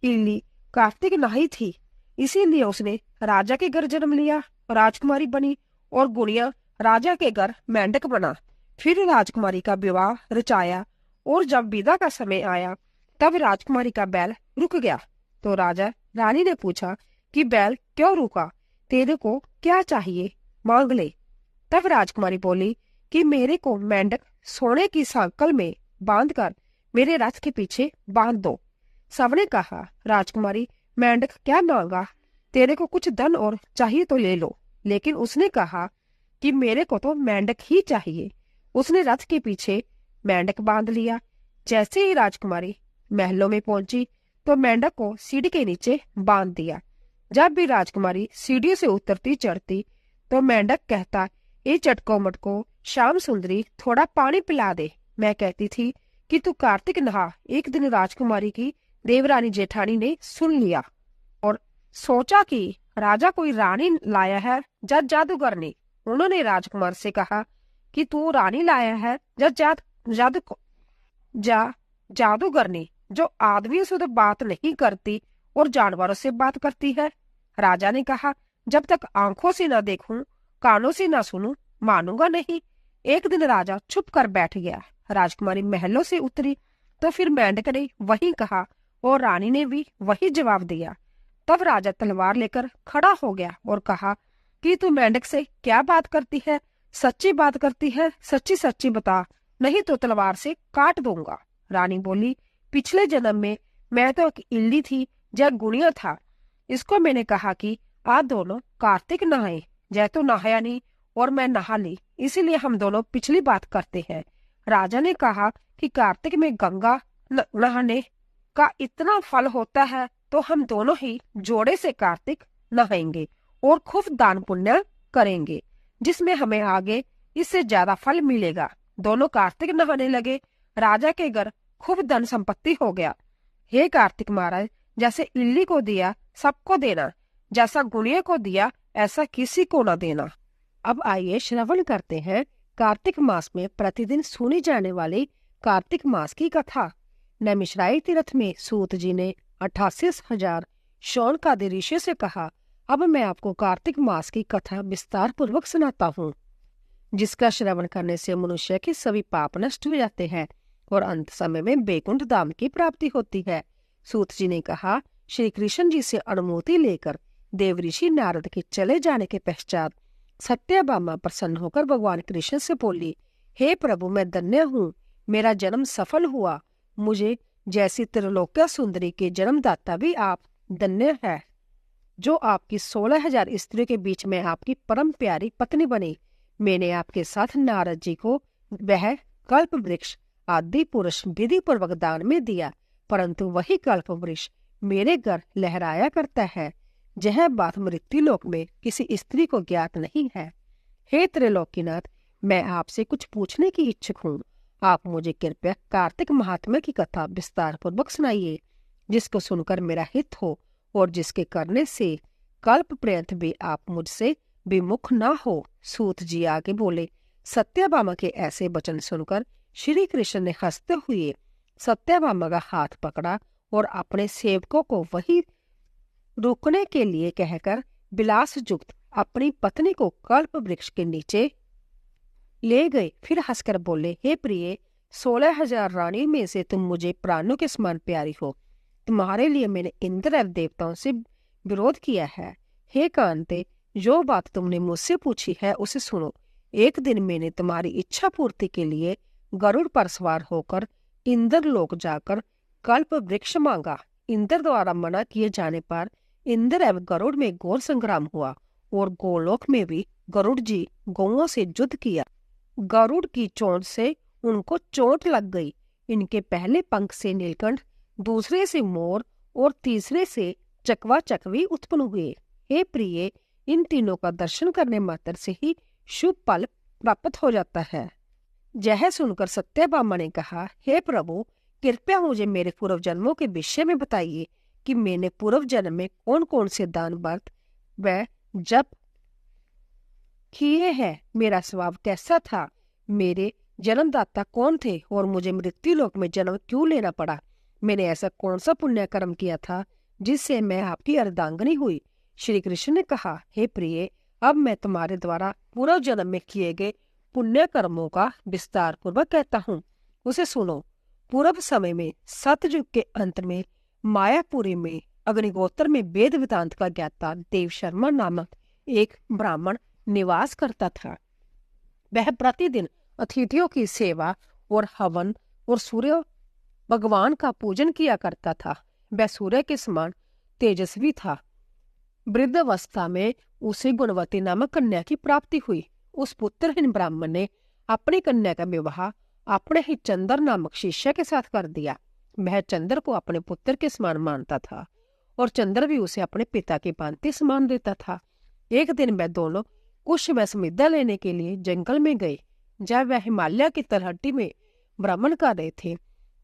इल्ली कार्तिक नहीं थी, इसीलिए उसने राजा के घर जन्म लिया, राजकुमारी बनी, और गुड़िया राजा के घर मेंढक बना। फिर राजकुमारी का विवाह रचाया, और जब विदा का समय आया तब राजकुमारी का बैल रुक गया। तो राजा रानी ने पूछा कि बैल क्यों रुका, तेरे को क्या चाहिए, मांग ले। तब राजकुमारी बोली कि मेरे को मेंढक सोने की सांकल में बांधकर मेरे रथ के पीछे बांध दो। सबने कहा, राजकुमारी मेंढक क्या मांगा, तेरे को कुछ धन और चाहिए तो ले लो। लेकिन उसने कहा कि मेरे को तो मेंढक ही चाहिए। उसने रथ के पीछे मेंढक बांध लिया। जैसे ही राजकुमारी महलों में पहुंची तो मेंढक को सीढ़ी के नीचे बांध दिया। जब भी राजकुमारी सीढ़ी से उतरती चढ़ती तो मेंढक कहता, ए चटको मटको श्याम सुंदरी, थोड़ा पानी पिला दे। मैं कहती थी कि तू कार्तिक नहा। एक दिन राजकुमारी की देवरानी जेठानी ने सुन लिया और सोचा कि राजा कोई रानी लाया है या जादूगर ने। उन्होंने राजकुमार से कहा कि तू रानी लाया है या जादूगर ने, जो आदमियों से तो बात नहीं करती और जानवरों से बात करती है। राजा ने कहा, जब तक आंखों से न देखूं, कानों से न सुनूं, मानूंगा नहीं। एक दिन राजा चुप कर बैठ गया। राजकुमारी महलों से उतरी तो फिर मेंढक ने वही कहा और रानी ने भी वही जवाब दिया। तब राजा तलवार लेकर खड़ा हो गया और कहा कि तू मेंढक से क्या बात करती है, सच्ची बात करती है, सच्ची सच्ची बता, नहीं तो तलवार से काट दूंगा। रानी बोली, पिछले जन्म में मैं तो एक इल्ली थी, जय गुड़िया था। इसको मैंने कहा कि आज दोनों कार्तिक नहाए, जय तो नहाया नहीं और मैं नहा ली, इसीलिए हम दोनों पिछली बात करते हैं। राजा ने कहा कि कार्तिक में गंगा नहाने का इतना फल होता है तो हम दोनों ही जोड़े से कार्तिक नहाएंगे और खूब दान पुण्य करेंगे, जिसमें हमें आगे इससे ज्यादा फल मिलेगा। दोनों कार्तिक नहाने लगे। राजा के घर खूब धन संपत्ति हो गया। हे कार्तिक महाराज, जैसे इल्ली को दिया सबको देना, जैसा गुड़िया को दिया ऐसा किसी को न देना। अब आइए श्रवण करते हैं कार्तिक मास में प्रतिदिन सुनी जाने वाली कार्तिक मास की कथा। नैमिषारण्य तीर्थ में सूत जी ने 88,000 शौनकादि ऋषि से कहा, अब मैं आपको कार्तिक मास की कथा विस्तार पूर्वक सुनाता हूँ, जिसका श्रवण करने से मनुष्य के सभी पाप नष्ट हो जाते हैं और अंत समय में बैकुंठ धाम की प्राप्ति होती है। सूत जी ने कहा, श्री कृष्ण जी से अनुमति लेकर देव ऋषि नारद के चले जाने के पश्चात सत्यभामा प्रसन्न होकर भगवान कृष्ण से बोली, हे प्रभु, मैं धन्य हूँ, मेरा जन्म सफल हुआ। मुझे जैसी त्रिलोक्य सुंदरी के जन्मदाता भी आप धन्य है, जो आपकी 16,000 स्त्रियों के बीच में आपकी परम प्यारी पत्नी बनी। मैंने आपके साथ नारद जी को वह कल्प वृक्ष आदि पुरुष विधि पूर्वक दान में दिया, परंतु वही कल्प वृक्ष मेरे घर लहराया करता है। यह बात मृत्यु लोक में किसी स्त्री को ज्ञात नहीं है। हे त्रिलोकीनाथ, मैं आपसे कुछ पूछने की इच्छुक हूँ। आप मुझे कृपया कार्तिक महात्म्य की कथा विस्तार पूर्वक सुनाइए, जिसको सुनकर मेरा हित हो और जिसके करने से कल्प पर्यंत भी आप मुझसे विमुख न हो। सूत जी आगे बोले, सत्यभामा के ऐसे वचन सुनकर श्री कृष्ण ने हंसते हुए सत्यभामा का हाथ पकड़ा और अपने सेवकों को वही रुकने के लिए कहकर विलास युक्त अपनी पत्नी को कल्प वृक्ष के नीचे ले गए। फिर हंसकर बोले, हे प्रिय, 16,000 रानी में से तुम मुझे प्राणों के समान प्यारी हो। तुम्हारे लिए मैंने इंद्र एवं देवताओं से विरोध किया है। हे कांते, जो बात तुमने मुझसे पूछी है उसे सुनो। एक दिन मैंने तुम्हारी इच्छा पूर्ति के लिए गरुड़ पर सवार होकर इंद्र लोक जाकर कल्प वृक्ष मांगा। इंद्र द्वारा मना किए जाने पर इंद्र एवं गरुड़ में घोर संग्राम हुआ और गोलोक में भी गरुड़ जी गौओं से युद्ध किया। गरुड़ की चोट से उनको चोट लग गई। इनके पहले पंख से नीलकंठ, दूसरे से मोर और तीसरे से चकवा चकवी उत्पन्न हुए। हे प्रिय, इन तीनों का दर्शन करने मात्र से ही शुभ फल प्राप्त हो जाता है। यह सुनकर सत्यभामा ने कहा, हे प्रभु, कृपया मुझे मेरे पूर्व जन्मों के विषय में बताइए कि मैंने पूर्व जन्म में कौन कौन से दान व्रत व जप किए हैं, मेरा स्वभाव कैसा था, मेरे जन्मदाता कौन थे और मुझे मृत्यु लोक में जन्म क्यों लेना पड़ा? मैंने ऐसा कौन सा पुण्य कर्म किया था जिससे मैं आपकी अर्धांगिनी हुई? श्री कृष्ण ने कहा, हे प्रिय, अब मैं तुम्हारे द्वारा पूर्व जन्म में किए गए पुण्य कर्मों का विस्तार पूर्वक कहता हूँ, उसे सुनो। पूर्व समय में सतयुग के अंत में मायापुरी में अग्निहोत्र में वेद वेदांत का ज्ञाता देव शर्मा नामक एक ब्राह्मण निवास करता था। वह प्रतिदिन अतिथियों की सेवा और हवन और सूर्य भगवान का पूजन किया करता था। वह सूर्य के समान तेजस्वी था। वृद्धावस्था में उसे गुणवती नामक कन्या की प्राप्ति हुई। उस पुत्रहीन ब्राह्मण ने अपनी कन्या का विवाह अपने ही चंद्र नामक शिष्य के साथ कर दिया। वह चंद्र को अपने पुत्र के समान मानता था और चंद्र भी उसे अपने पिता की भांति समान देता था। एक दिन वह दोनों कुश व समिधा लेने के लिए जंगल में गए। जब वह हिमालय की तलहटी में भ्रमण कर रहे थे,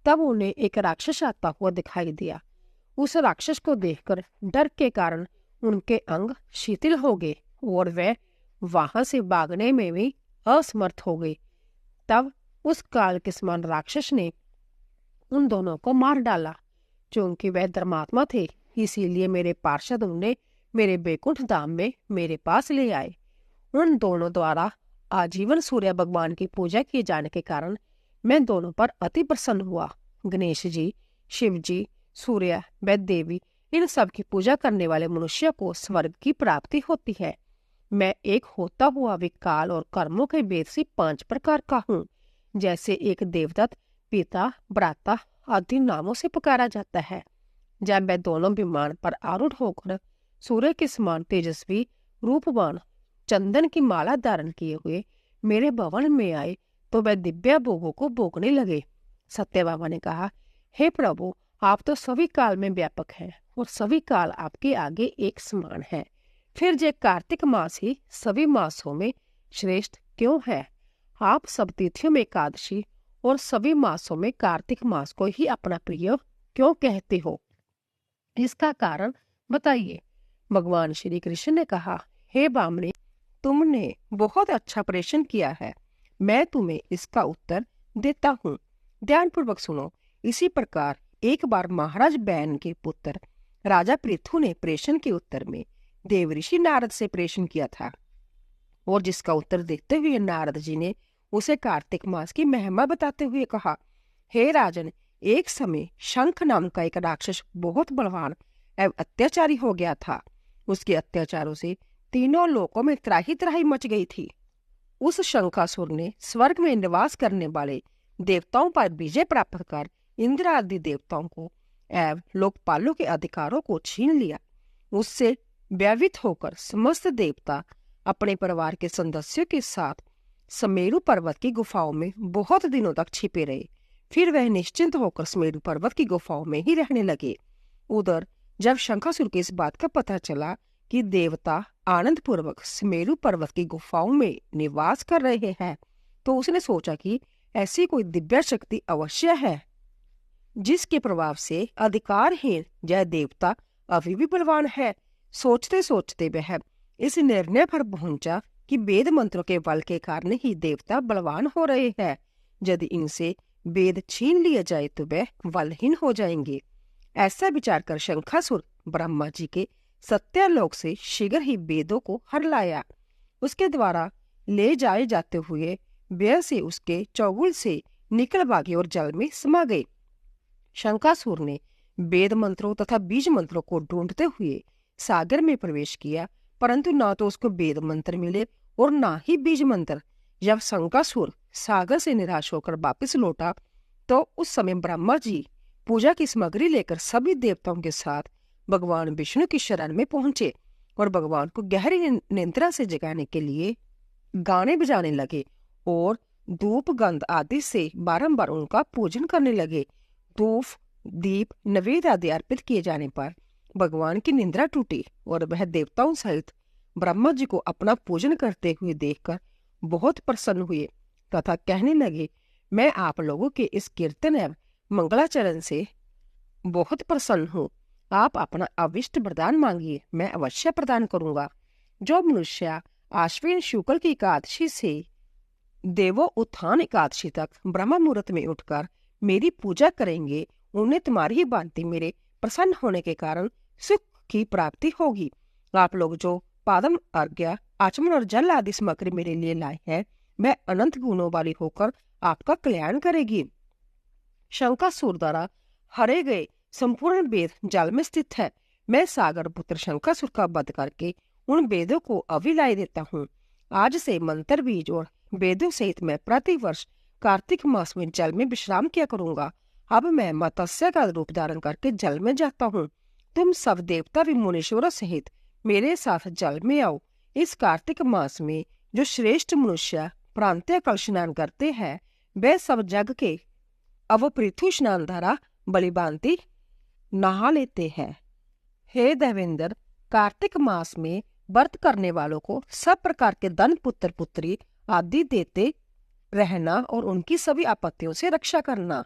तब उन्हें एक राक्षस आता हुआ दिखाई दिया। उस राक्षस को देखकर डर के कारण उनके अंग शिथिल हो गए और वे वहां से भागने में भी असमर्थ हो गए। तब उस काल के समान राक्षस ने उन दोनों को मार डाला। क्योंकि वह धर्मात्मा थे, इसीलिए मेरे पार्षद उन्हें मेरे बैकुंठ धाम में मेरे पास ले आए। उन दोनों द्वारा आजीवन सूर्य भगवान की पूजा किए जाने के कारण मैं दोनों पर अति प्रसन्न हुआ। गणेश जी, शिव जी, सूर्य व देवी, इन सब की पूजा करने वाले मनुष्य को स्वर्ग की प्राप्ति होती है। मैं एक होता हुआ विकाल और कर्मों के भेद से 5 प्रकार का हूँ। जैसे एक देवदत्त, पिता, भ्राता आदि नामों से पुकारा जाता है। जब वह दोनों विमान पर आरूढ़ होकर सूर्य के समान तेजस्वी रूपवान चंदन की माला धारण किए हुए मेरे भवन में आए, तो वह दिव्य भोगों को भोगने लगे। सत्य बाबा ने कहा, हे प्रभु, आप तो सभी काल में व्यापक हैं और सभी काल आपके आगे एक समान है। फिर जे कार्तिक मास ही सभी मासों में श्रेष्ठ क्यों है? आप सब तिथियों में एकादशी और सभी मासों में कार्तिक मास को ही अपना प्रिय क्यों कहते हो? इसका कारण बताइए। भगवान श्री कृष्ण ने कहा, हे बामने, तुमने बहुत अच्छा प्रश्न किया है। मैं तुम्हें इसका उत्तर देता हूँ। ध्यानपूर्वक सुनो। इसी प्रकार एक बार महाराज बैन के पुत्र राजा पृथु ने प्रश्न के उत्तर में देवऋषि नारद से प्रश्न किया था, और जिसका उत्तर देते हुए नारद जी ने उसे कार्तिक मास की महिमा बताते हुए कहा, हे राजन, एक समय शंख नाम का एक राक्षस बहुत बलवान एवं अत्याचारी हो गया था। उसके अत्याचारों से तीनों लोकों में त्राही त्राही मच गई थी। उस शंखासुर ने स्वर्ग में निवास करने वाले देवताओं पर विजय प्राप्त कर इंद्र आदि देवताओं को एवं लोकपालों के अधिकारों को छीन लिया। उससे व्यवित होकर समस्त देवता अपने परिवार के सदस्यों के साथ समेरु पर्वत की गुफाओं में बहुत दिनों तक छिपे रहे। फिर वह निश्चिंत होकर समेरु पर्वत की गुफाओं में ही रहने लगे। उधर जब शंखासुर को इस बात का पता चला कि देवता आनंद पूर्वक समेरु पर्वत की गुफाओं में निवास कर रहे हैं, तो उसने सोचा कि ऐसी कोई दिव्य शक्ति अवश्य है जिसके प्रभाव से अधिकारहीन यह देवता अभी भी बलवान है। सोचते सोचते वह इस निर्णय पर पहुंचा कि वेद मंत्रों के बल के कारण ही देवता बलवान हो रहे हैं। यदि इनसे वेद छीन लिया जाए तो वे बलहीन हो जाएंगे। ऐसा विचार कर शंखासुर ब्रह्मा जी के सत्यालोक से शीघ्र ही वेदों को हर लाया। उसके द्वारा ले जाए जाते हुए वे से उसके चौगुल से निकल भागे और जल में समा गए। शंखासुर ने वेद मंत्रों तथा बीज मंत्रों को ढूंढते हुए सागर में प्रवेश किया, परंतु न तो उसको वेद मंत्र मिले और न ही बीज मंत्र। जब शंखासुर सागर से निराश होकर वापस लौटा, तो उस समय ब्रह्मा जी पूजा की सामग्री लेकर सभी देवताओं के साथ भगवान विष्णु की शरण में पहुंचे और भगवान को गहरी निद्रा से जगाने के लिए गाने बजाने लगे और धूप गंध आदि से बारंबार उनका पूजन करने लगे। धूप, दीप, नैवेद्य आदि अर्पित किए जाने पर भगवान की निद्रा टूटी और वह देवताओं सहित ब्रह्मा जी को अपना पूजन करते हुए देखकर बहुत प्रसन्न हुए तथा कहने लगे, मैं आप लोगों के इस कीर्तन एवं मंगलाचरण से बहुत प्रसन्न हूँ। आप अपना अविष्ट वरदान मांगिए, मैं अवश्य प्रदान करूंगा। जो मनुष्य आश्विन शुक्ल की एकादशी से देवो उत्थान एकादशी तक ब्रह्म मुहूर्त में उठकर मेरी पूजा करेंगे, उन्हें तुम्हारी भांति मेरे प्रसन्न होने के कारण सुख की प्राप्ति होगी। आप लोग जो पादम, अर्घ्य, आचमन और जल आदि सामग्री मेरे लिए लाए हैं, मैं अनंत गुणों वाली होकर आपका कल्याण करेगी। शंकासुर द्वारा हरे गए संपूर्ण वेद जल में स्थित है। मैं सागर पुत्र शंकासुर का वध करके उन वेदों को अविलाय देता हूँ। आज से मंत्र बीज और वेदों सहित मैं प्रतिवर्ष कार्तिक मास में जल में विश्राम किया करूंगा। अब मैं मत्स्य का रूप धारण करके जल में जाता हूँ। तुम सब देवता भी मुनीश्वरों सहित मेरे साथ जल में आओ। इस कार्तिक मास में जो श्रेष्ठ मनुष्य प्रांतीय कल स्नान करते हैं, वे सब जग के अवपृथु स्नान धारा बलिभांति नहा लेते हैं। हे देवेंद्र, कार्तिक मास में व्रत करने वालों को सब प्रकार के धन, पुत्र पुत्री आदि देते रहना और उनकी सभी आपत्तियों से रक्षा करना।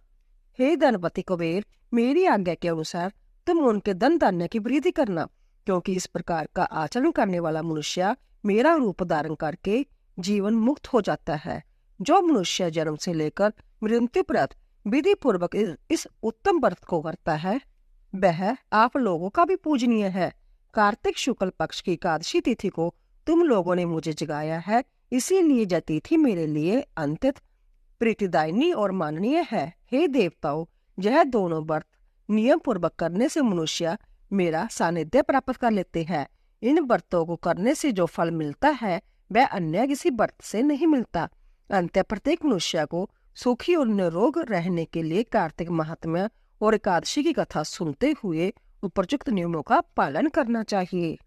हे धनपति कुबेर, मेरी आज्ञा के अनुसार तुम उनके धन धान्य की वृद्धि करना, क्योंकि इस प्रकार का आचरण करने वाला मनुष्य मेरा रूप धारण करके जीवन मुक्त हो जाता है। जो मनुष्य जन्म से लेकर मृत्यु पर्यंत विधि पूर्वक इस उत्तम व्रत को करता है, वह आप लोगों का भी पूजनीय है। कार्तिक शुक्ल पक्ष की एकादशी तिथि को तुम लोगों ने मुझे जगाया है, इसीलिए यह तिथि मेरे लिए अत्यंत प्रीतिदायिनी और माननीय है। हे देवताओं, यह दोनों व्रत नियम पूर्वक करने से मनुष्य मेरा सानिध्य प्राप्त कर लेते हैं। इन व्रतों को करने से जो फल मिलता है, वह अन्य किसी व्रत से नहीं मिलता। अंत प्रत्येक मनुष्य को सुखी और निरोग रहने के लिए कार्तिक महात्म्य और एकादशी की कथा सुनते हुए उपयुक्त नियमों का पालन करना चाहिए।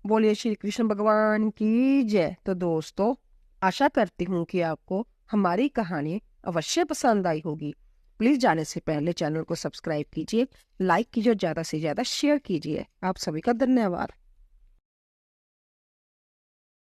बोलिए श्री कृष्ण भगवान की जय। तो दोस्तों, आशा करती हूँ कि आपको हमारी कहानी अवश्य पसंद आई होगी। प्लीज जाने से पहले चैनल को सब्सक्राइब कीजिए, लाइक कीजिए और ज्यादा से ज्यादा शेयर कीजिए। आप सभी का धन्यवाद।